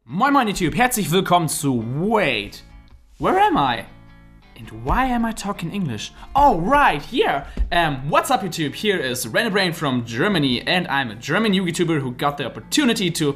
Moin Moin YouTube, herzlich willkommen zu Wait, where am I? And why am I talking English? Oh right, here! What's up YouTube, here is Rene Brain from Germany and I'm a German YouTuber who got the opportunity to,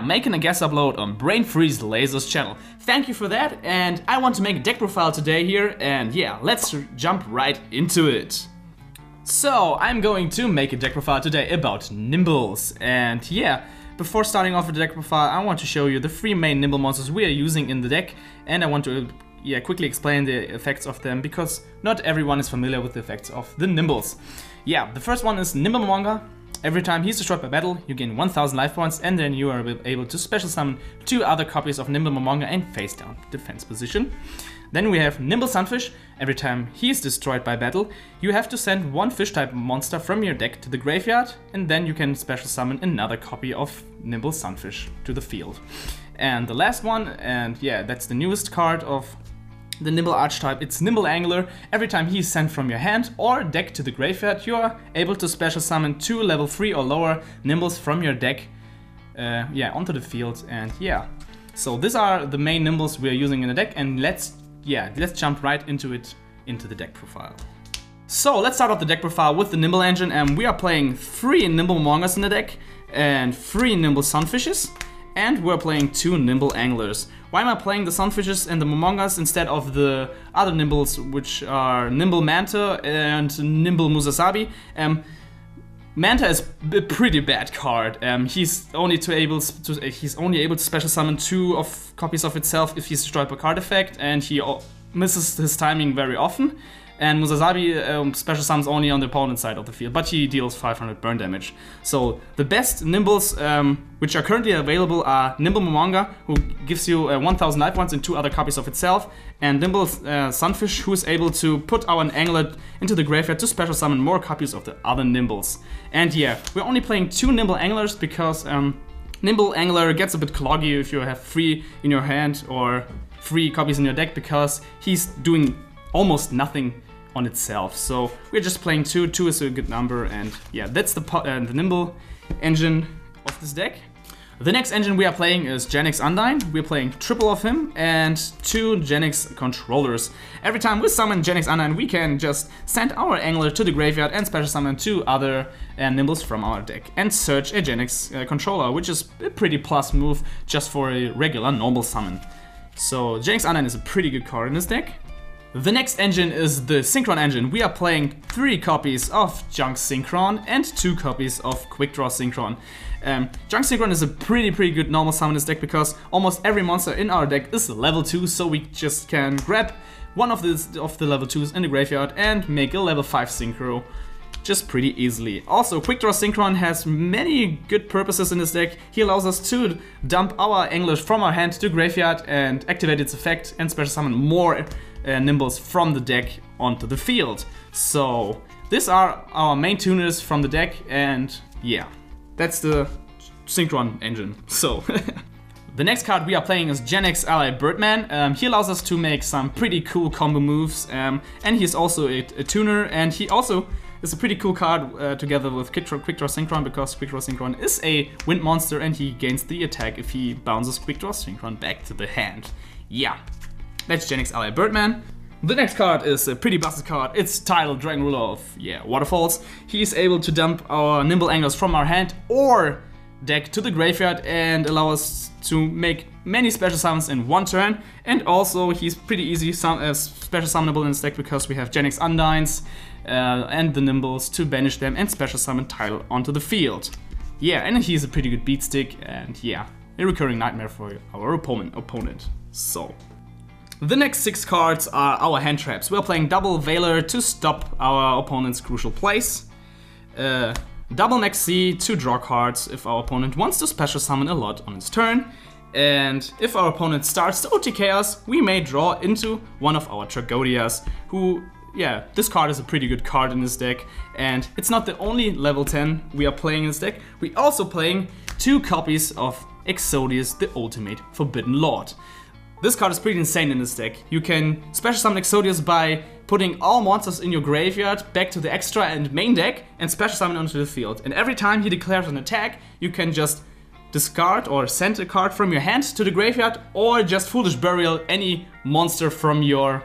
making a guest upload on Brain Freeze Lasers channel. Thank you for that, and I want to make a deck profile today here, and let's jump right into it. So, I'm going to make a deck profile today about Nimbles, and before starting off with the deck profile, I want to show you the 3 main Nimble monsters we are using in the deck, and I want to quickly explain the effects of them, because not everyone is familiar with the effects of the Nimbles. The first one is Nimble. Every time he's destroyed by battle, you gain 1000 life points, and then you are able to special summon 2 other copies of Nimble and face down defense position. Then we have Nimble Sunfish. Every time he is destroyed by battle, you have to send 1 fish type monster from your deck to the graveyard, and then you can special summon another copy of Nimble Sunfish to the field. And the last one, and that's the newest card of the Nimble archetype, it's Nimble Angler. Every time he is sent from your hand or deck to the graveyard, you are able to special summon 2 level 3 or lower Nimbles from your deck onto the field. And so these are the main Nimbles we are using in the deck, and let's jump right into the deck profile. So let's start off the deck profile with the Nimble engine, and we are playing 3 Nimble Mongers in the deck and 3 Nimble Sunfishes, and we're playing 2 Nimble Anglers. Why am I playing the Sunfishes and the Mongers instead of the other Nimbles, which are Nimble Manta and Nimble Musasabi? Manta is a pretty bad card. He's only able to special summon 2 copies of itself if he's destroyed by card effect, and he misses his timing very often. And Musasabi special summons only on the opponent's side of the field, but he deals 500 burn damage. So the best Nimbles which are currently available are Nimble Momonga, who gives you 1000 life points and 2 other copies of itself, and Nimble Sunfish, who is able to put our Angler into the graveyard to special summon more copies of the other Nimbles. And we're only playing 2 Nimble Anglers because Nimble Angler gets a bit cloggy if you have 3 in your hand or 3 copies in your deck, because he's doing almost nothing on itself. So we're just playing 2. 2 is a good number, and that's the Nimble engine of this deck. The next engine we are playing is Genix Undyne. We're playing triple of him and 2 Genix controllers. Every time we summon Genix Undyne, we can just send our Angler to the graveyard and special summon 2 other Nimbles from our deck and search a Genix controller, which is a pretty plus move just for a regular normal summon. So Genix Undyne is a pretty good card in this deck. The next engine is the Synchron engine. We are playing 3 copies of Junk Synchron and 2 copies of Quick Draw Synchron. Junk Synchron is a pretty good normal summon in this deck, because almost every monster in our deck is level 2, so we just can grab one of the level 2s in the graveyard and make a level 5 Synchro just pretty easily. Also, Quick Draw Synchron has many good purposes in this deck. He allows us to dump our Anglers from our hand to graveyard and activate its effect and special summon more Nimbles from the deck onto the field. So these are our main tuners from the deck, and that's the Synchron engine. So the next card we are playing is Genix Ally Birdman. He allows us to make some pretty cool combo moves, and he's also a tuner, and he also is a pretty cool card together with Quick Draw Synchron, because Quick Draw Synchron is a wind monster and he gains the attack if he bounces Quick Draw Synchron back to the hand. That's Genix Ally Birdman. The next card is a pretty busted card. It's titled Dragon Ruler of Waterfalls. He's able to dump our Nimble Anglers from our hand or deck to the graveyard and allow us to make many special summons in 1 turn. And also he's pretty easy special summonable in this deck, because we have Genix Undynes and the Nimbles to banish them and special summon Tidal onto the field. And he's a pretty good beat stick, and a recurring nightmare for our opponent. So the next 6 cards are our hand traps. We're playing Double Veiler to stop our opponent's crucial plays. Double Next Sea to draw cards if our opponent wants to special summon a lot on its turn. And if our opponent starts to OTK us, we may draw into one of our Tragodias, who, this card is a pretty good card in this deck. And it's not the only level 10 we are playing in this deck. We're also playing 2 copies of Exodius, the Ultimate Forbidden Lord. This card is pretty insane in this deck. You can special summon Exodius by putting all monsters in your graveyard back to the extra and main deck and special summon onto the field. And every time he declares an attack, you can just discard or send a card from your hand to the graveyard, or just Foolish Burial any monster from your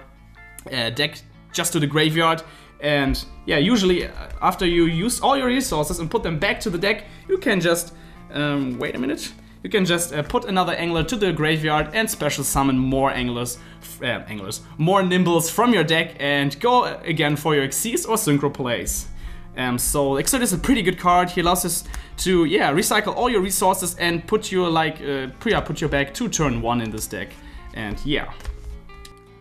deck just to the graveyard. And yeah, usually after you use all your resources and put them back to the deck, you can just, wait a minute, you can just put another angler to the graveyard and special summon more more Nimbles from your deck and go again for your Xyz or Synchro plays. So Exert is a pretty good card. He allows us to recycle all your resources and put you put your back to turn 1 in this deck. And yeah.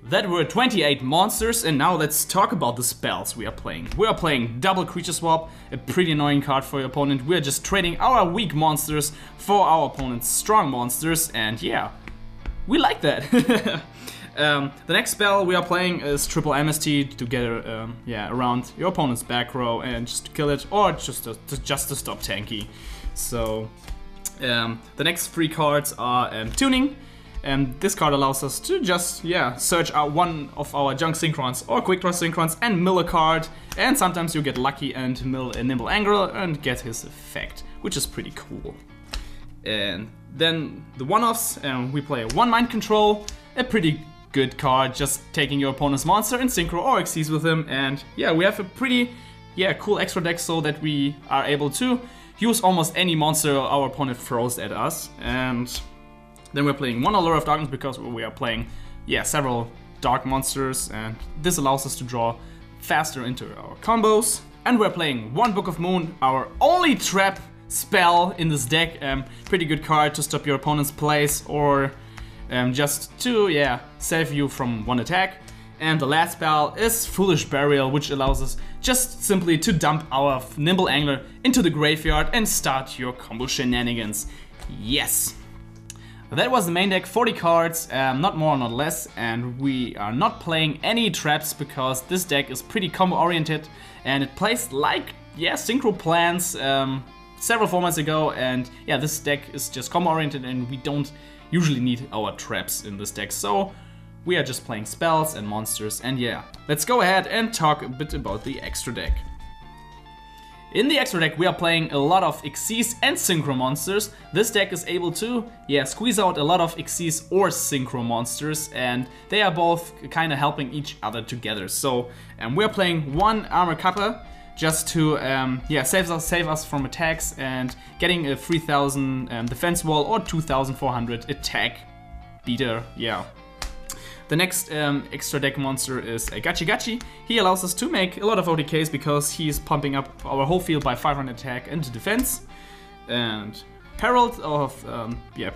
That were 28 monsters, and now let's talk about the spells we are playing. We are playing Double Creature Swap, a pretty annoying card for your opponent. We're just trading our weak monsters for our opponent's strong monsters, and yeah, we like that. The next spell we are playing is Triple Amnesty to get around your opponent's back row and just to kill it, or just to stop tanky. So the next 3 cards are Tuning. And this card allows us to just, search out one of our junk Synchrons or Quick Draw Synchrons and mill a card. And sometimes you get lucky and mill a Nimble Angler and get his effect, which is pretty cool. And then the one-offs, we play one Mind Control, a pretty good card, just taking your opponent's monster and Synchro or Xyz with him. And yeah, we have a pretty cool extra deck so that we are able to use almost any monster our opponent throws at us. And then we're playing one Allure of Darkness because we are playing, several dark monsters, and this allows us to draw faster into our combos. And we're playing one Book of Moon, our only trap spell in this deck. Pretty good card to stop your opponent's plays or just to, save you from one attack. And the last spell is Foolish Burial, which allows us just simply to dump our Nimble Angler into the graveyard and start your combo shenanigans. Yes! That was the main deck, 40 cards, not more, not less, and we are not playing any traps because this deck is pretty combo oriented and it plays like, Synchro plans several formats ago, and this deck is just combo oriented and we don't usually need our traps in this deck, so we are just playing spells and monsters. And let's go ahead and talk a bit about the extra deck. In the extra deck we are playing a lot of Xyz and Synchro monsters. This deck is able to, squeeze out a lot of Xyz or Synchro monsters, and they are both kind of helping each other together. So we're playing one Armor Kappa just to save us from attacks and getting a 3000 defense wall or 2400 attack beater. The next extra deck monster is a Gachi Gachi. He allows us to make a lot of OTKs because he's pumping up our whole field by 500 attack and defense. And Herald of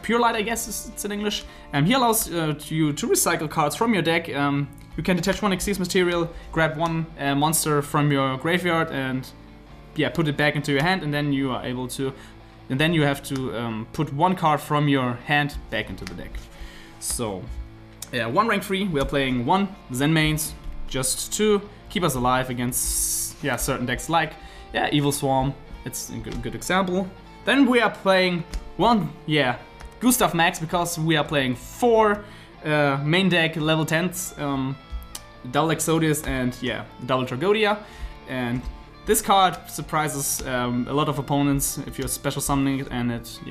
Pure Light, I guess it's in English. He allows you to recycle cards from your deck. You can detach one Xyz material, grab one monster from your graveyard, and put it back into your hand, and then you are able to, and then you have to put one card from your hand back into the deck. So. One rank 3, we are playing one Zen Mains just to keep us alive against certain decks like Evil Swarm. It's a good example. Then we are playing one Gustav Max because we are playing 4 main deck level 10s, double Exodius and double Tragodia. And this card surprises a lot of opponents if you're special summoning it, and it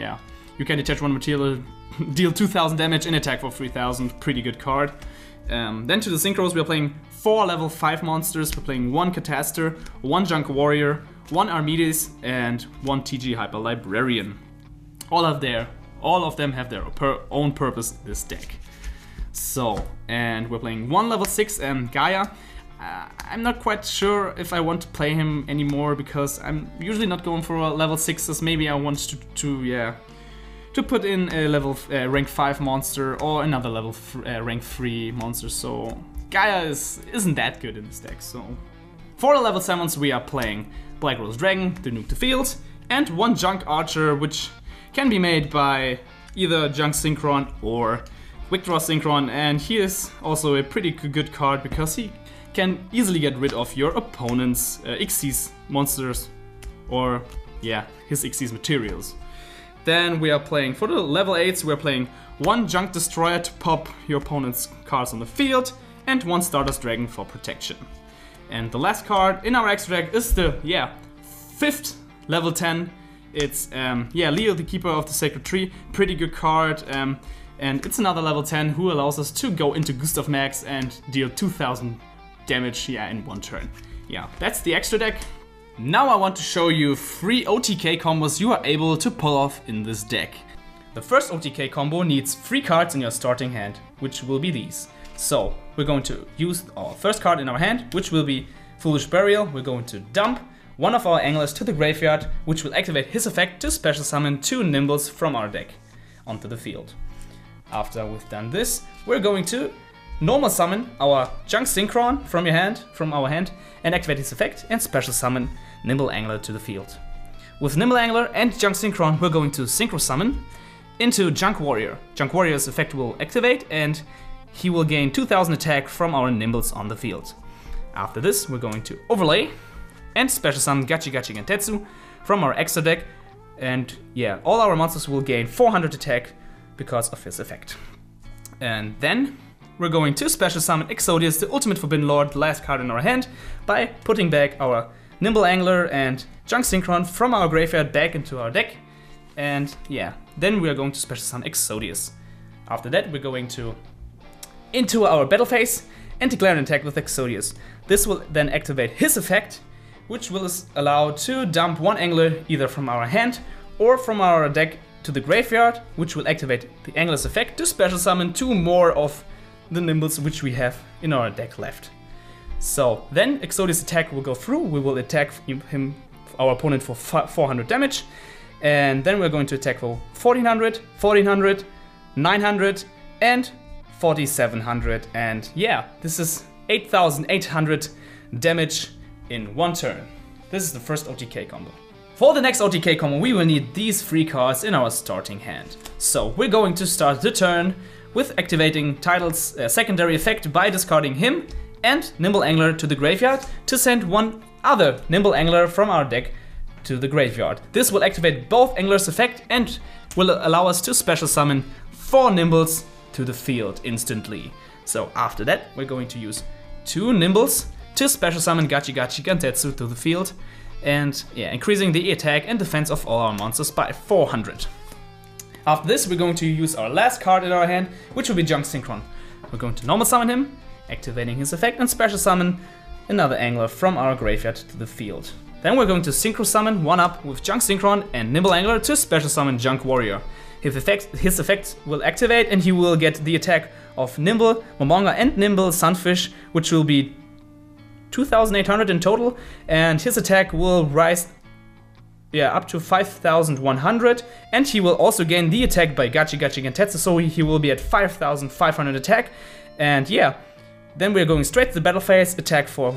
you can detach one material, deal 2000 damage and attack for 3000, pretty good card. Then to the Synchros, we are playing 4 level 5 monsters. We're playing one Cataster, one Junk Warrior, one Armides, and one TG Hyper Librarian. All of them have their own purpose in this deck. So, and we're playing one level 6 Gaia. I'm not quite sure if I want to play him anymore because I'm usually not going for level 6s. Maybe I want to put in a level rank 5 monster or another level rank 3 monster, so Gaia isn't that good in this deck. So for the level 7s we are playing Black Rose Dragon, the Nuke the Field, and one Junk Archer, which can be made by either Junk Synchron or Quick Draw Synchron, and he is also a pretty good card because he can easily get rid of your opponent's Xyz monsters or his Xyz materials. Then we are playing, for the level 8s, we are playing one Junk Destroyer to pop your opponent's cards on the field, and one Stardust Dragon for protection. And the last card in our extra deck is the 5th level 10 It's yeah, Leo, the Keeper of the Sacred Tree, pretty good card. And it's another level 10 who allows us to go into Gustav Max and deal 2000 damage, yeah, in one turn. Yeah, that's the extra deck. Now I want to show you 3 OTK combos you are able to pull off in this deck. The first OTK combo needs 3 cards in your starting hand, which will be these. So we're going to use our first card in our hand, which will be Foolish Burial. We're going to dump one of our anglers to the graveyard, which will activate his effect to special summon 2 Nimbles from our deck onto the field. After we've done this, we're going to normal summon our Junk Synchron from our hand, and activate his effect and special summon Nimble Angler to the field. With Nimble Angler and Junk Synchron, we're going to synchro summon into Junk Warrior. Junk Warrior's effect will activate and he will gain 2000 attack from our Nimbles on the field. After this, we're going to overlay and special summon Gachi Gachi Gentetsu from our extra deck, and yeah, all our monsters will gain 400 attack because of his effect. And then we're going to special summon Exodius, the Ultimate Forbidden Lord, the last card in our hand, by putting back our Nimble Angler and Junk Synchron from our graveyard back into our deck. And yeah, then we are going to special summon Exodius. After that, we're going to into our battle phase and declare an attack with Exodius. This will then activate his effect, which will allow to dump 1 angler either from our hand or from our deck to the graveyard, which will activate the angler's effect to special summon 2 more of the Nimbles which we have in our deck left. So then Exodius' attack will go through. We will attack him, our opponent, for 400 damage, and then we're going to attack for 1400, 1400, 900, and 4700. And yeah, this is 8800 damage in one turn. This is the first OTK combo. For the next OTK combo, we will need these 3 cards in our starting hand. So we're going to start the turn with activating Title's secondary effect by discarding him and Nimble Angler to the graveyard to send 1 other Nimble Angler from our deck to the graveyard. This will activate both Anglers' effect and will allow us to special summon 4 Nimbles to the field instantly. So after that, we're going to use 2 Nimbles to special summon Gachi Gachi Gentetsu to the field, and yeah, increasing the attack and defense of all our monsters by 400. After this, we're going to use our last card in our hand, which will be Junk Synchron. We're going to normal summon him, activating his effect, and special summon another angler from our graveyard to the field. Then we're going to synchro summon 1-up with Junk Synchron and Nimble Angler to special summon Junk Warrior. His effect will activate and he will get the attack of Nimble, Momonga, and Nimble Sunfish, which will be 2800 in total, and his attack will rise up to 5100, and he will also gain the attack by Gachi Gachi Gentetsu, so he will be at 5500 attack. And yeah, then we're going straight to the battle phase, attack for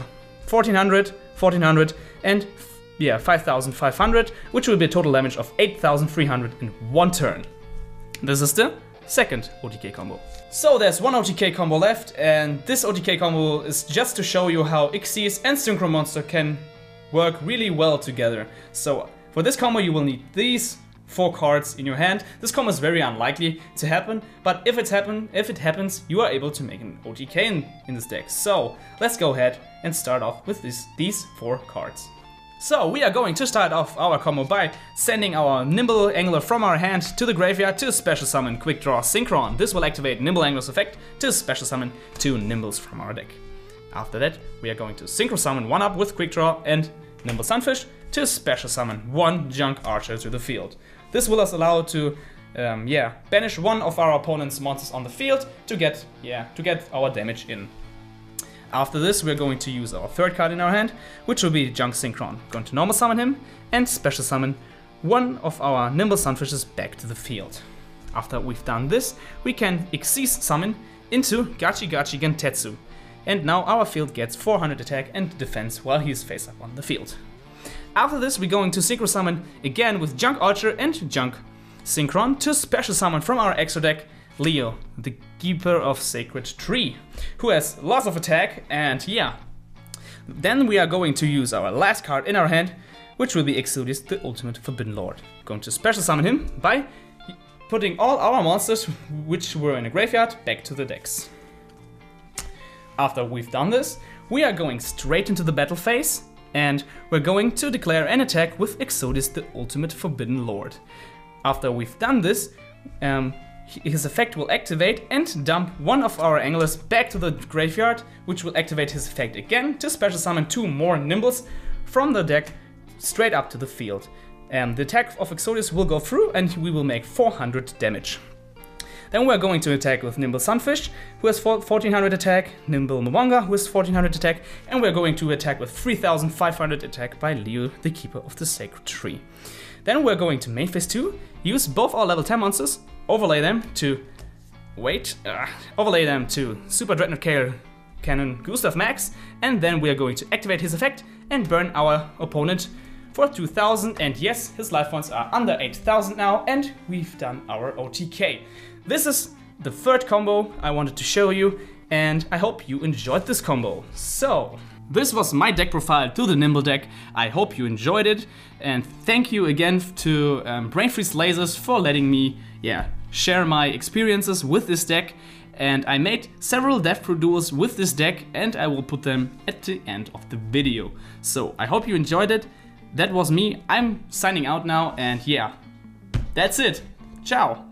1400, 1400, and yeah, 5500, which will be a total damage of 8300 in one turn. This is the second OTK combo. So there's 1 OTK combo left, and this OTK combo is just to show you how Xyz and Synchro Monster can work really well together. So for this combo you will need these 4 cards in your hand. This combo is very unlikely to happen, but if it happens, you are able to make an OTK in this deck. So let's go ahead and start off with these 4 cards. So we are going to start off our combo by sending our Nimble Angler from our hand to the graveyard to special summon Quick Draw Synchron. This will activate Nimble Angler's effect to special summon 2 Nimbles from our deck. After that, we are going to synchro summon 1-up with Quick Draw and Nimble Sunfish to special summon 1 Junk Archer to the field. This will us allow to banish 1 of our opponent's monsters on the field to get our damage in. After this, we're going to use our 3rd card in our hand, which will be Junk Synchron. We're going to normal summon him and special summon 1 of our Nimble Sunfishes back to the field. After we've done this, we can Xyz summon into Gachi Gachi Gentetsu. And now our field gets 400 attack and defense while he's face up on the field. After this, we're going to synchro summon again with Junk Archer and Junk Synchron to special summon from our extra deck Leo, the Keeper of Sacred Tree, who has lots of attack, and yeah. Then we are going to use our last card in our hand, which will be Exodius, the Ultimate Forbidden Lord. Going to special summon him by putting all our monsters which were in the graveyard back to the decks. After we've done this, we are going straight into the battle phase and we're going to declare an attack with Exodus, the ultimate Forbidden Lord. After we've done this, his effect will activate and dump one of our anglers back to the graveyard, which will activate his effect again to special summon 2 more Nimbles from the deck straight up to the field. The attack of Exodus will go through and we will make 400 damage. Then we're going to attack with Nimble Sunfish, who has 1400 attack, Nimble Mwanga, who has 1400 attack, and we're going to attack with 3500 attack by Leo, the Keeper of the Sacred Tree. Then we're going to main phase 2, use both our level 10 monsters, overlay them to Super Dreadnought Cannon Gustav Max, and then we are going to activate his effect and burn our opponent for 2000, and yes, his life points are under 8000 now, and we've done our OTK. This is the third combo I wanted to show you, and I hope you enjoyed this combo. So, this was my deck profile to the Nimble deck. I hope you enjoyed it, and thank you again to Brain Freeze Lasers for letting me share my experiences with this deck. And I made several Death Crew duels with this deck, and I will put them at the end of the video. So I hope you enjoyed it. That was me. I'm signing out now, and yeah, that's it. Ciao.